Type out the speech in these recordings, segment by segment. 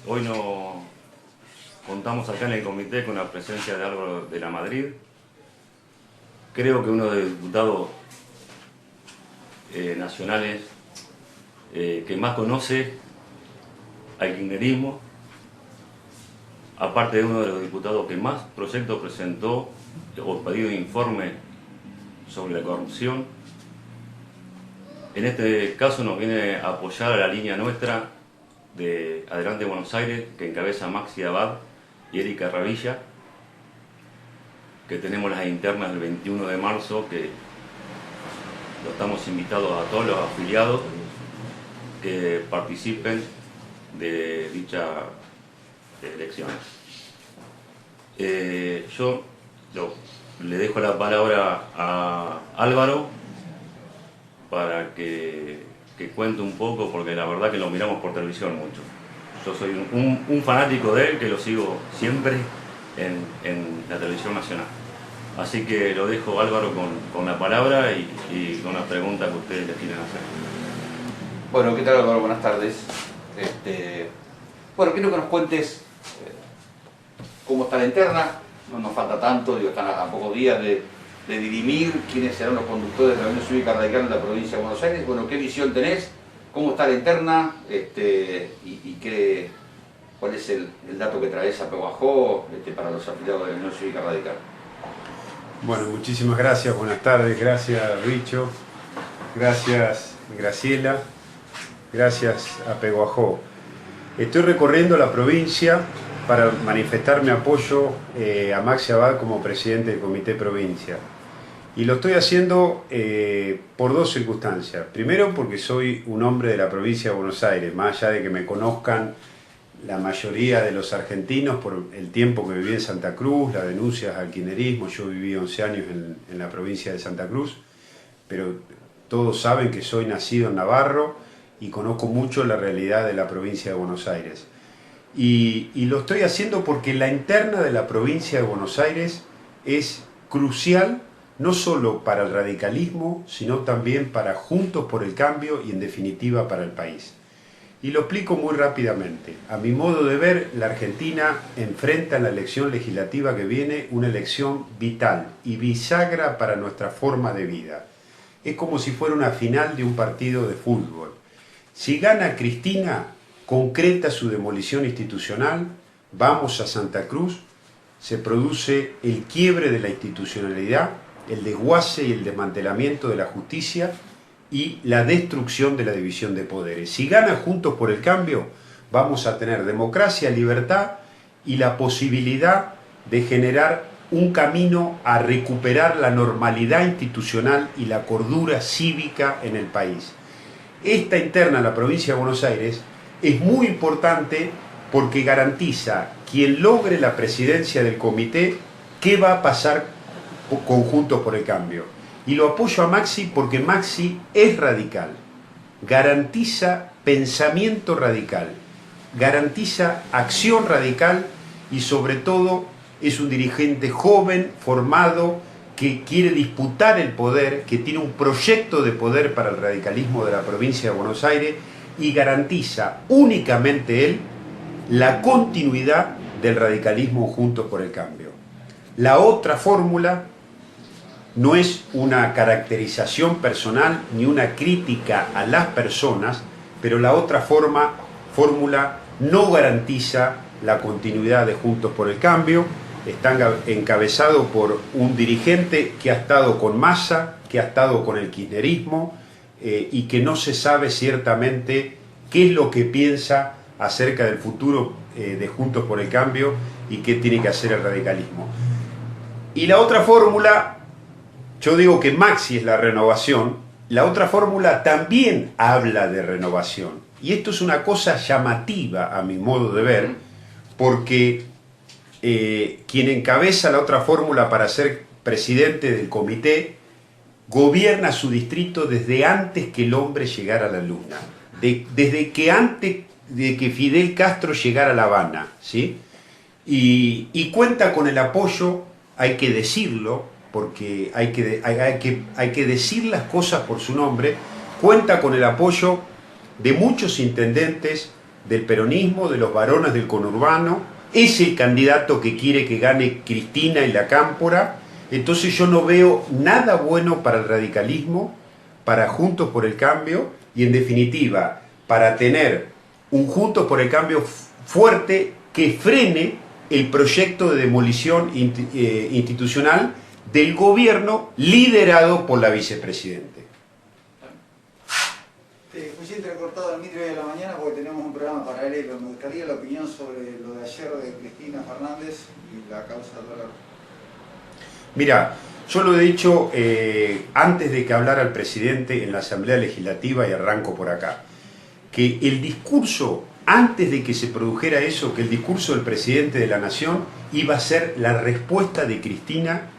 Hoy no contamos acá en el comité con la presencia de Álvaro de la Madrid. Creo que uno de los diputados nacionales que más conoce al kirchnerismo, aparte de uno de los diputados que más proyectos presentó o pedido informe sobre la corrupción. En este caso nos viene a apoyar a la línea nuestra de Adelante Buenos Aires, que encabeza Maxi Abad y Erika Ravilla, que tenemos las internas del 21 de marzo, que lo estamos invitados a todos los afiliados que participen de dichas elecciones. Yo le dejo la palabra a Álvaro para que cuente un poco, porque la verdad que lo miramos por televisión mucho. Yo soy un fanático de él, que lo sigo siempre en la televisión nacional. Así que lo dejo, Álvaro, con la palabra y con la pregunta que ustedes le quieren hacer. Bueno, ¿qué tal, Álvaro? Buenas tardes. Bueno, quiero que nos cuentes cómo está la interna. No nos falta tanto, digo, están a pocos días de dirimir quiénes serán los conductores de la Unión Cívica Radical en la provincia de Buenos Aires. Bueno, ¿qué visión tenés? ¿Cómo está la interna? ¿Cuál es el dato que traes a Peguajó para los afiliados de la Unión Cívica Radical? Bueno, muchísimas gracias, buenas tardes, gracias Richo, gracias Graciela, gracias a Peguajó. Estoy recorriendo la provincia para manifestar mi apoyo a Maxi Abad como presidente del Comité Provincia. Y lo estoy haciendo por dos circunstancias. Primero, porque soy un hombre de la provincia de Buenos Aires, más allá de que me conozcan la mayoría de los argentinos por el tiempo que viví en Santa Cruz, las denuncias al kirchnerismo. Yo viví 11 años en la provincia de Santa Cruz, pero todos saben que soy nacido en Navarro y conozco mucho la realidad de la provincia de Buenos Aires. Y lo estoy haciendo porque la interna de la provincia de Buenos Aires es crucial, no solo para el radicalismo, sino también para Juntos por el Cambio y en definitiva para el país. Y lo explico muy rápidamente. A mi modo de ver, la Argentina enfrenta en la elección legislativa que viene una elección vital y bisagra para nuestra forma de vida. Es como si fuera una final de un partido de fútbol. Si gana Cristina, concreta su demolición institucional, vamos a Santa Cruz, se produce el quiebre de la institucionalidad, el desguace y el desmantelamiento de la justicia y la destrucción de la división de poderes. Si gana Juntos por el Cambio, vamos a tener democracia, libertad y la posibilidad de generar un camino a recuperar la normalidad institucional y la cordura cívica en el país. Esta interna en la provincia de Buenos Aires es muy importante porque garantiza quien logre la presidencia del comité qué va a pasar con Juntos por el Cambio. Y lo apoyo a Maxi porque Maxi es radical, garantiza pensamiento radical, garantiza acción radical y sobre todo es un dirigente joven, formado, que quiere disputar el poder, que tiene un proyecto de poder para el radicalismo de la provincia de Buenos Aires y garantiza únicamente él la continuidad del radicalismo Juntos por el Cambio. La otra fórmula no es una caracterización personal ni una crítica a las personas, pero la otra fórmula no garantiza la continuidad de Juntos por el Cambio. Está encabezado por un dirigente que ha estado con Massa, que ha estado con el kirchnerismo y que no se sabe ciertamente qué es lo que piensa acerca del futuro de Juntos por el Cambio y qué tiene que hacer el radicalismo. Y la otra fórmula, yo digo que Maxi es la renovación, la otra fórmula también habla de renovación. Y esto es una cosa llamativa a mi modo de ver, porque quien encabeza la otra fórmula para ser presidente del comité gobierna su distrito desde antes que el hombre llegara a la luna, desde que antes de que Fidel Castro llegara a La Habana, ¿sí? Y cuenta con el apoyo, hay que decirlo, porque hay que decir las cosas por su nombre, cuenta con el apoyo de muchos intendentes del peronismo, de los varones del conurbano, es el candidato que quiere que gane Cristina y la Cámpora. Entonces yo no veo nada bueno para el radicalismo, para Juntos por el Cambio y en definitiva para tener un Juntos por el Cambio fuerte que frene el proyecto de demolición institucional del gobierno liderado por la vicepresidente. Fui entrecortado al medio de la mañana porque tenemos un programa paralelo. Me gustaría la opinión sobre lo de ayer de Cristina Fernández y la causa del dólar. Mira, yo lo he dicho antes de que hablara el presidente en la Asamblea Legislativa y arranco por acá, que el discurso, antes de que se produjera eso, que el discurso del presidente de la Nación iba a ser la respuesta de Cristina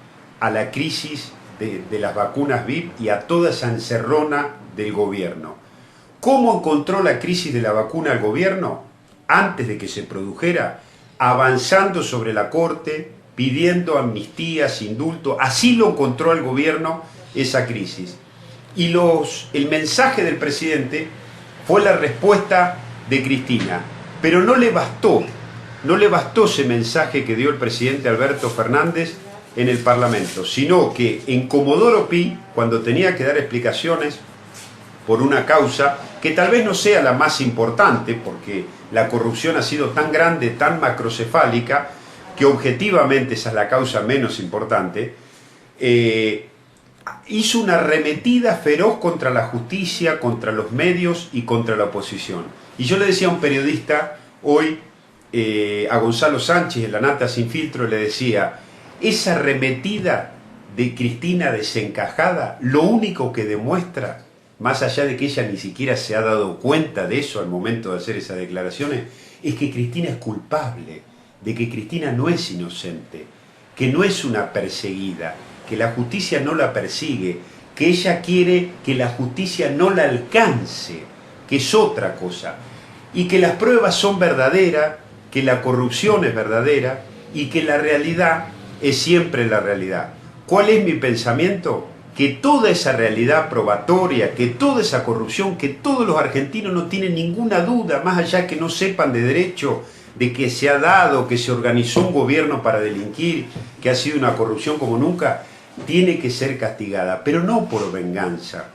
a la crisis de las vacunas VIP y a toda esa encerrona del gobierno. ¿Cómo encontró la crisis de la vacuna el gobierno? Antes de que se produjera, avanzando sobre la Corte, pidiendo amnistías, indulto. Así lo encontró el gobierno esa crisis. Y el mensaje del presidente fue la respuesta de Cristina. Pero no le bastó ese mensaje que dio el presidente Alberto Fernández en el Parlamento, sino que en Comodoro Pi, cuando tenía que dar explicaciones por una causa que tal vez no sea la más importante, porque la corrupción ha sido tan grande, tan macrocefálica, que objetivamente esa es la causa menos importante, hizo una arremetida feroz contra la justicia, contra los medios y contra la oposición. Y yo le decía a un periodista hoy, a Gonzalo Sánchez, en La Nata Sin Filtro, le decía, esa arremetida de Cristina desencajada, lo único que demuestra, más allá de que ella ni siquiera se ha dado cuenta de eso al momento de hacer esas declaraciones, es que Cristina es culpable, de que Cristina no es inocente, que no es una perseguida, que la justicia no la persigue, que ella quiere que la justicia no la alcance, que es otra cosa, y que las pruebas son verdaderas, que la corrupción es verdadera y que la realidad es siempre la realidad. ¿Cuál es mi pensamiento? Que toda esa realidad probatoria, que toda esa corrupción, que todos los argentinos no tienen ninguna duda, más allá que no sepan de derecho, de que se ha dado, que se organizó un gobierno para delinquir, que ha sido una corrupción como nunca, tiene que ser castigada, pero no por venganza.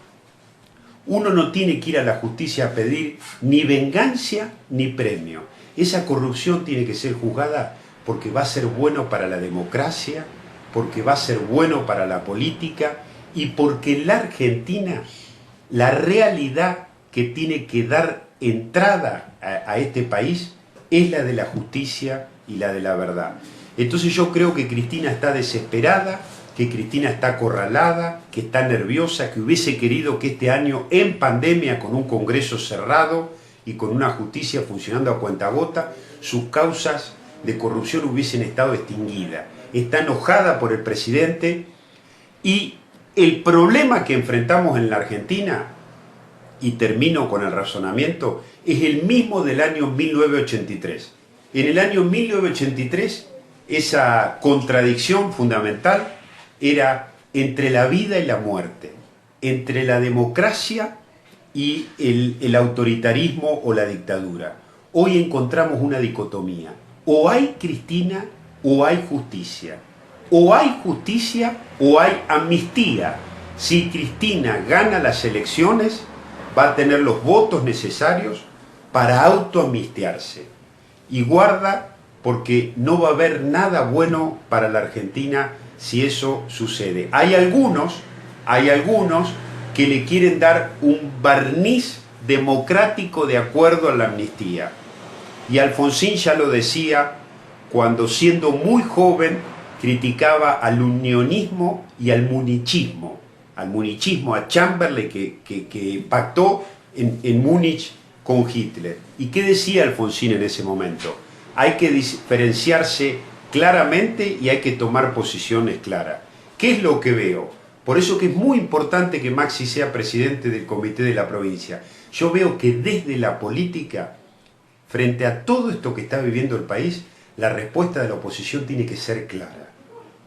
Uno no tiene que ir a la justicia a pedir ni venganza ni premio. Esa corrupción tiene que ser juzgada porque va a ser bueno para la democracia, porque va a ser bueno para la política y porque en la Argentina la realidad que tiene que dar entrada a este país es la de la justicia y la de la verdad. Entonces yo creo que Cristina está desesperada, que Cristina está acorralada, que está nerviosa, que hubiese querido que este año en pandemia, con un Congreso cerrado y con una justicia funcionando a cuentagota, sus causas de corrupción hubiesen estado extinguidas. Está enojada por el presidente y el problema que enfrentamos en la Argentina, y termino con el razonamiento, es el mismo del año 1983. En el año 1983, esa contradicción fundamental era entre la vida y la muerte, entre la democracia y el autoritarismo o la dictadura. Hoy encontramos una dicotomía. O hay Cristina o hay justicia. O hay justicia o hay amnistía. Si Cristina gana las elecciones, va a tener los votos necesarios para autoamnistiarse. Y guarda, porque no va a haber nada bueno para la Argentina si eso sucede. Hay algunos que le quieren dar un barniz democrático de acuerdo a la amnistía. Y Alfonsín ya lo decía cuando, siendo muy joven, criticaba al unionismo y al munichismo, a Chamberlain que pactó en Múnich con Hitler. ¿Y qué decía Alfonsín en ese momento? Hay que diferenciarse claramente y hay que tomar posiciones claras. ¿Qué es lo que veo? Por eso que es muy importante que Maxi sea presidente del comité de la provincia. Yo veo que desde la política, frente a todo esto que está viviendo el país, la respuesta de la oposición tiene que ser clara,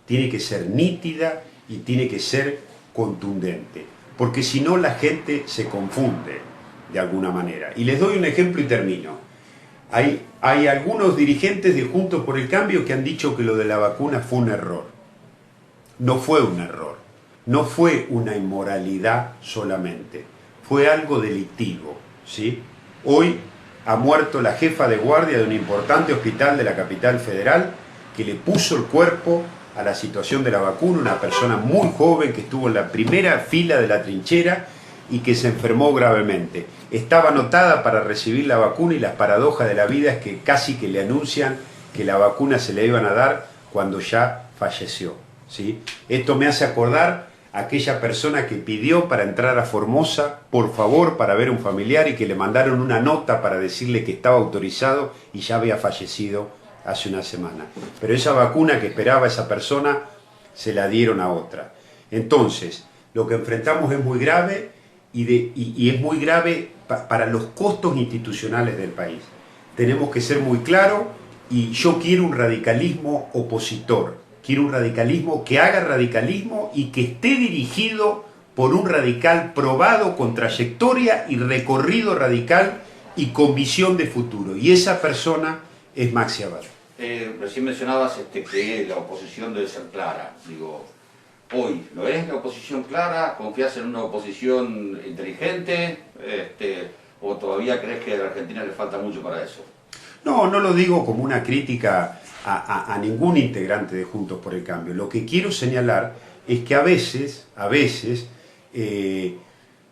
tiene que ser nítida y tiene que ser contundente, porque si no la gente se confunde de alguna manera. Y les doy un ejemplo y termino. Hay algunos dirigentes de Juntos por el Cambio que han dicho que lo de la vacuna fue un error. No fue un error, no fue una inmoralidad solamente, fue algo delictivo, ¿sí? Hoy ha muerto la jefa de guardia de un importante hospital de la capital federal que le puso el cuerpo a la situación de la vacuna, una persona muy joven que estuvo en la primera fila de la trinchera y que se enfermó gravemente. Estaba anotada para recibir la vacuna y las paradojas de la vida es que casi que le anuncian que la vacuna se le iban a dar cuando ya falleció, ¿sí? Esto me hace acordar a aquella persona que pidió para entrar a Formosa, por favor, para ver a un familiar y que le mandaron una nota para decirle que estaba autorizado y ya había fallecido hace una semana. Pero esa vacuna que esperaba esa persona se la dieron a otra. Entonces, lo que enfrentamos es muy grave y es muy grave para los costos institucionales del país. Tenemos que ser muy claros y yo quiero un radicalismo opositor. Quiero un radicalismo que haga radicalismo y que esté dirigido por un radical probado con trayectoria y recorrido radical y con visión de futuro. Y esa persona es Maxi Abad. Recién mencionabas que la oposición debe ser clara. Digo, hoy, ¿lo es la oposición clara? ¿Confías en una oposición inteligente? ¿O todavía crees que a la Argentina le falta mucho para eso? No, no lo digo como una crítica a ningún integrante de Juntos por el Cambio. Lo que quiero señalar es que a veces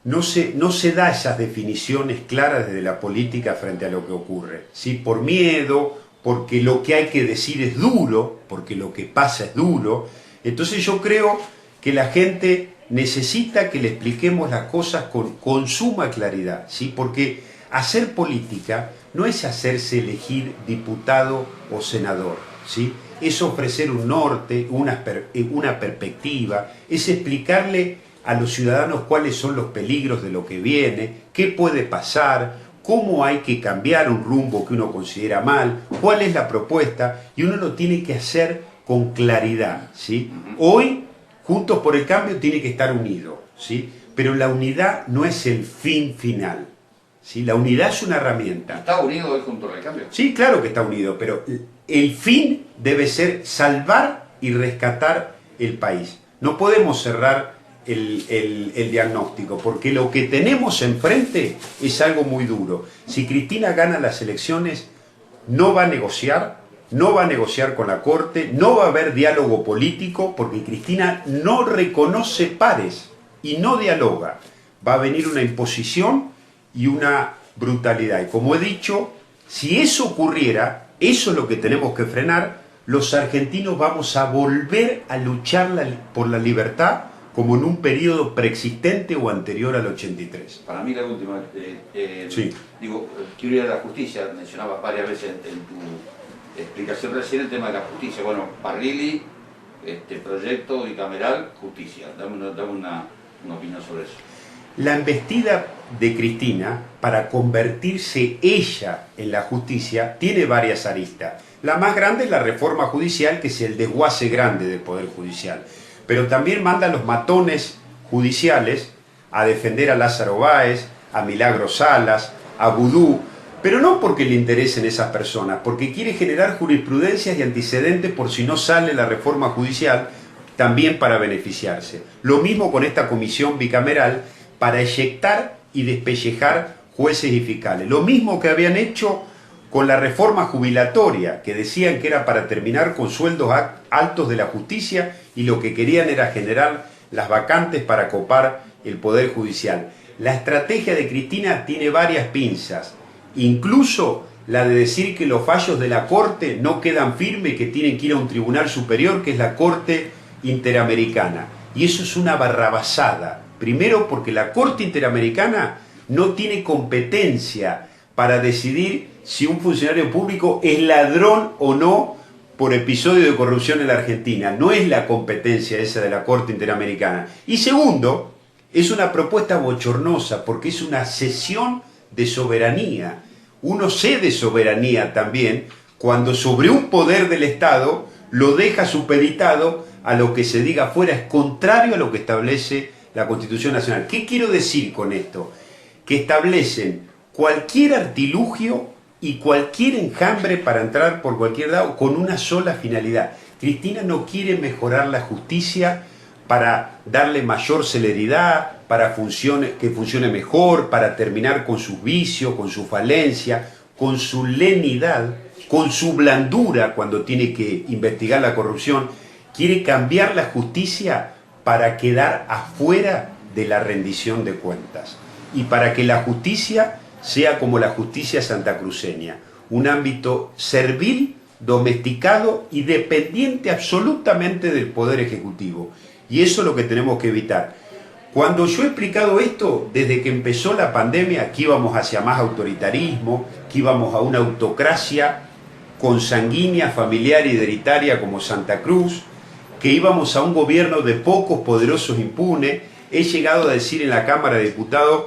no se da esas definiciones claras desde la política frente a lo que ocurre, ¿sí? Por miedo, porque lo que hay que decir es duro, porque lo que pasa es duro. Entonces yo creo que la gente necesita que le expliquemos las cosas con suma claridad, ¿sí? Porque hacer política no es hacerse elegir diputado o senador, ¿sí? Es ofrecer un norte, una perspectiva, es explicarle a los ciudadanos cuáles son los peligros de lo que viene, qué puede pasar, cómo hay que cambiar un rumbo que uno considera mal, cuál es la propuesta, y uno lo tiene que hacer con claridad, ¿sí? Hoy, Juntos por el Cambio tiene que estar unido, ¿sí? Pero la unidad no es el fin final, ¿sí? La unidad es una herramienta. ¿Está unido hoy Juntos por el Cambio? Sí, claro que está unido, pero el fin debe ser salvar y rescatar el país. No podemos cerrar el diagnóstico, porque lo que tenemos enfrente es algo muy duro. Si Cristina gana las elecciones, no va a negociar con la Corte, no va a haber diálogo político, porque Cristina no reconoce pares y no dialoga. Va a venir una imposición y una brutalidad. Y como he dicho, si eso ocurriera, eso es lo que tenemos que frenar. Los argentinos vamos a volver a luchar por la libertad como en un periodo preexistente o anterior al 83. Para mí la última, sí. Digo, quiero ir a la justicia, mencionabas varias veces en tu explicación recién el tema de la justicia. Bueno, Parrilli, proyecto bicameral, justicia. Dame una opinión sobre eso. La embestida de Cristina para convertirse ella en la justicia tiene varias aristas. La más grande es la reforma judicial, que es el desguace grande del Poder Judicial. Pero también manda a los matones judiciales a defender a Lázaro Báez, a Milagro Salas, a Vudú, pero no porque le interesen esas personas, porque quiere generar jurisprudencias y antecedentes por si no sale la reforma judicial, también para beneficiarse. Lo mismo con esta comisión bicameral para eyectar y despellejar jueces y fiscales. Lo mismo que habían hecho con la reforma jubilatoria, que decían que era para terminar con sueldos altos de la justicia y lo que querían era generar las vacantes para copar el Poder Judicial. La estrategia de Cristina tiene varias pinzas, incluso la de decir que los fallos de la Corte no quedan firmes, que tienen que ir a un tribunal superior, que es la Corte Interamericana. Y eso es una barrabasada. Primero porque la Corte Interamericana no tiene competencia para decidir si un funcionario público es ladrón o no por episodio de corrupción en la Argentina. No es la competencia esa de la Corte Interamericana. Y segundo, es una propuesta bochornosa porque es una cesión de soberanía. Uno cede soberanía también cuando sobre un poder del Estado lo deja supeditado a lo que se diga afuera. Es contrario a lo que establece la Constitución Nacional. ¿Qué quiero decir con esto? Que establecen cualquier artilugio y cualquier enjambre para entrar por cualquier lado con una sola finalidad. Cristina no quiere mejorar la justicia para darle mayor celeridad, para que funcione mejor, para terminar con sus vicios, con su falencia, con su lenidad, con su blandura cuando tiene que investigar la corrupción. Quiere cambiar la justicia para quedar afuera de la rendición de cuentas y para que la justicia sea como la justicia santacruceña, un ámbito servil, domesticado y dependiente absolutamente del Poder Ejecutivo. Y eso es lo que tenemos que evitar. Cuando yo he explicado esto, desde que empezó la pandemia, que íbamos hacia más autoritarismo, que íbamos a una autocracia consanguínea, familiar y hereditaria como Santa Cruz, que íbamos a un gobierno de pocos poderosos impunes, he llegado a decir en la Cámara de Diputados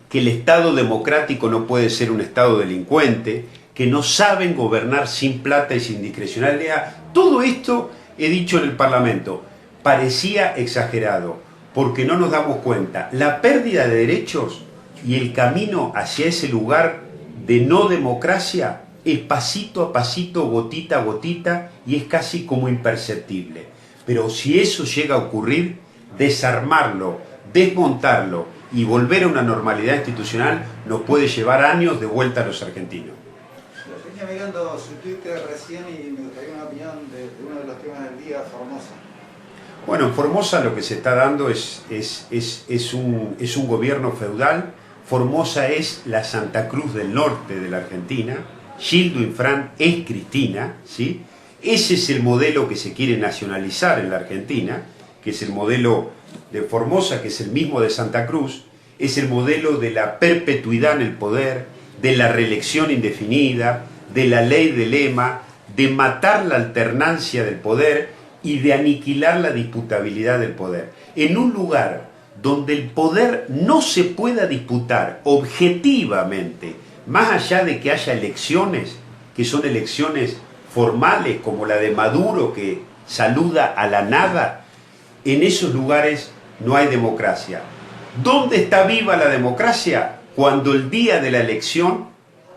que el Estado democrático no puede ser un Estado delincuente, que no saben gobernar sin plata y sin discrecionalidad. Todo esto he dicho en el Parlamento. Parecía exagerado, porque no nos damos cuenta. La pérdida de derechos y el camino hacia ese lugar de no democracia es pasito a pasito, gotita a gotita, y es casi como imperceptible. Pero si eso llega a ocurrir, desarmarlo, desmontarlo y volver a una normalidad institucional nos puede llevar años de vuelta a los argentinos. Venía mirando su Twitter recién y me gustaría una opinión de uno de los temas del día, Formosa. Bueno, en Formosa lo que se está dando es un gobierno feudal. Formosa es la Santa Cruz del norte de la Argentina. Gildo Infran es Cristina, ¿sí? Ese es el modelo que se quiere nacionalizar en la Argentina, que es el modelo de Formosa, que es el mismo de Santa Cruz, es el modelo de la perpetuidad en el poder, de la reelección indefinida, de la ley de lema, de matar la alternancia del poder y de aniquilar la disputabilidad del poder. En un lugar donde el poder no se pueda disputar objetivamente, más allá de que haya elecciones, que son elecciones formales como la de Maduro, que saluda a la nada, en esos lugares no hay democracia. ¿Dónde está viva la democracia? Cuando el día de la elección,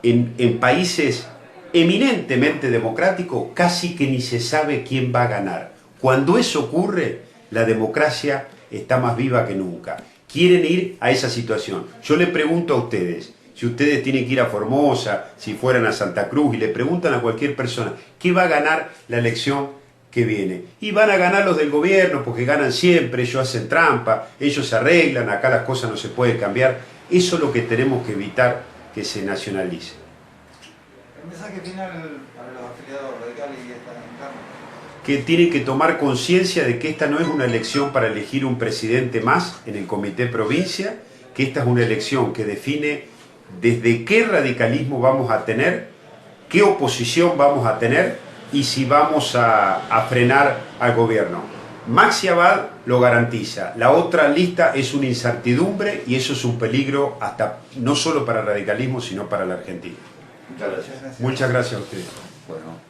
en países eminentemente democráticos, casi que ni se sabe quién va a ganar. Cuando eso ocurre, la democracia está más viva que nunca. Quieren ir a esa situación. Yo le pregunto a ustedes, si ustedes tienen que ir a Formosa, si fueran a Santa Cruz, y le preguntan a cualquier persona, ¿qué va a ganar la elección que viene? Y van a ganar los del gobierno, porque ganan siempre, ellos hacen trampa, ellos se arreglan, acá las cosas no se pueden cambiar. Eso es lo que tenemos que evitar, que se nacionalice. El mensaje final para los afiliados radicales y esta interna. Que tienen que tomar conciencia de que esta no es una elección para elegir un presidente más en el Comité Provincia, que esta es una elección que define desde qué radicalismo vamos a tener, qué oposición vamos a tener y si vamos a frenar al gobierno. Maxi Abad lo garantiza, la otra lista es una incertidumbre y eso es un peligro hasta no solo para el radicalismo sino para la Argentina. Muchas gracias. Muchas gracias a ustedes. Bueno.